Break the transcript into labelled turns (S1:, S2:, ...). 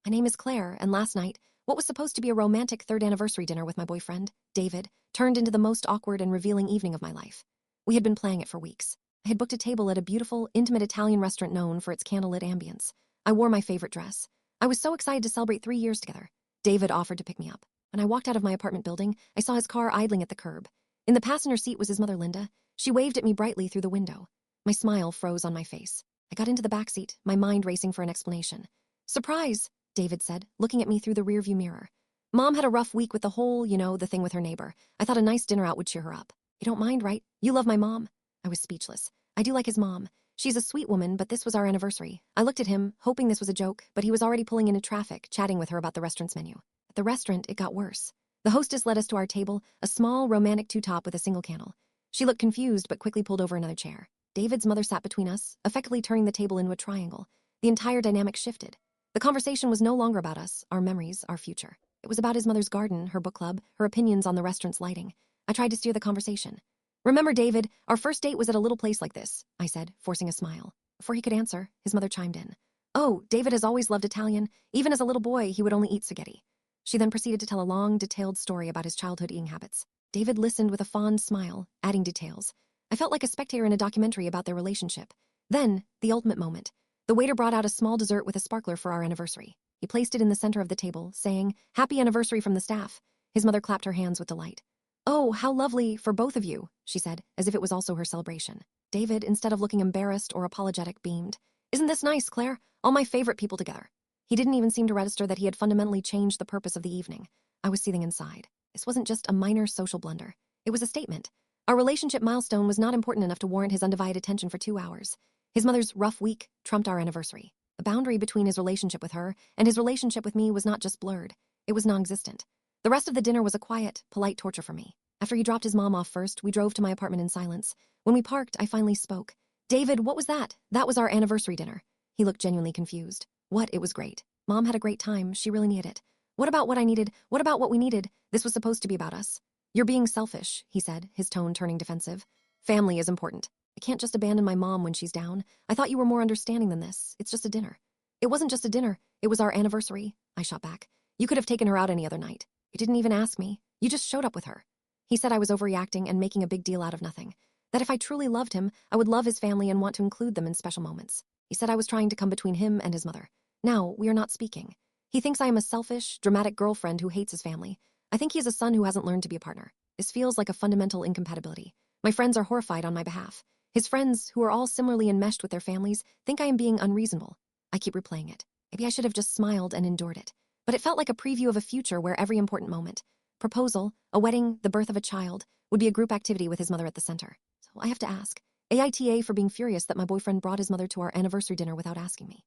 S1: My name is Claire, and last night, what was supposed to be a romantic third anniversary dinner with my boyfriend, David, turned into the most awkward and revealing evening of my life. We had been planning it for weeks. I had booked a table at a beautiful, intimate Italian restaurant known for its candlelit ambience. I wore my favorite dress. I was so excited to celebrate 3 years together. David offered to pick me up. When I walked out of my apartment building, I saw his car idling at the curb. In the passenger seat was his mother, Linda. She waved at me brightly through the window. My smile froze on my face. I got into the back seat, my mind racing for an explanation. "Surprise," David said, looking at me through the rearview mirror. "Mom had a rough week with the whole, the thing with her neighbor. I thought a nice dinner out would cheer her up. You don't mind, right? You love my mom?" I was speechless. I do like his mom. She's a sweet woman, but this was our anniversary. I looked at him, hoping this was a joke, but he was already pulling into traffic, chatting with her about the restaurant's menu. At the restaurant, it got worse. The hostess led us to our table, a small, romantic two-top with a single candle. She looked confused, but quickly pulled over another chair. David's mother sat between us, effectively turning the table into a triangle. The entire dynamic shifted. The conversation was no longer about us, our memories, our future. It was about his mother's garden, her book club, her opinions on the restaurant's lighting. I tried to steer the conversation. "Remember, David, our first date was at a little place like this," I said, forcing a smile. Before he could answer, his mother chimed in. "Oh, David has always loved Italian. Even as a little boy, he would only eat spaghetti." She then proceeded to tell a long, detailed story about his childhood eating habits. David listened with a fond smile, adding details. I felt like a spectator in a documentary about their relationship. Then, the ultimate moment. The waiter brought out a small dessert with a sparkler for our anniversary. He placed it in the center of the table, saying, "Happy anniversary from the staff." His mother clapped her hands with delight. "Oh, how lovely for both of you," she said, as if it was also her celebration. David, instead of looking embarrassed or apologetic, beamed. "Isn't this nice, Claire? All my favorite people together." He didn't even seem to register that he had fundamentally changed the purpose of the evening. I was seething inside. This wasn't just a minor social blunder. It was a statement. Our relationship milestone was not important enough to warrant his undivided attention for 2 hours. His mother's rough week trumped our anniversary. The boundary between his relationship with her and his relationship with me was not just blurred. It was non-existent. The rest of the dinner was a quiet, polite torture for me. After he dropped his mom off first, we drove to my apartment in silence. When we parked, I finally spoke. "David, what was that?" "That was our anniversary dinner." He looked genuinely confused. "What? It was great. Mom had a great time. She really needed it." "What about what I needed? What about what we needed? This was supposed to be about us." "You're being selfish," he said, his tone turning defensive. "Family is important. I can't just abandon my mom when she's down. I thought you were more understanding than this. It's just a dinner." "It wasn't just a dinner. It was our anniversary," I shot back. "You could have taken her out any other night. You didn't even ask me. You just showed up with her." He said I was overreacting and making a big deal out of nothing. That if I truly loved him, I would love his family and want to include them in special moments. He said I was trying to come between him and his mother. Now, we are not speaking. He thinks I am a selfish, dramatic girlfriend who hates his family. I think he is a son who hasn't learned to be a partner. This feels like a fundamental incompatibility. My friends are horrified on my behalf. His friends, who are all similarly enmeshed with their families, think I am being unreasonable. I keep replaying it. Maybe I should have just smiled and endured it. But it felt like a preview of a future where every important moment, proposal, a wedding, the birth of a child, would be a group activity with his mother at the center. So I have to ask, AITA for being furious that my boyfriend brought his mother to our anniversary dinner without asking me.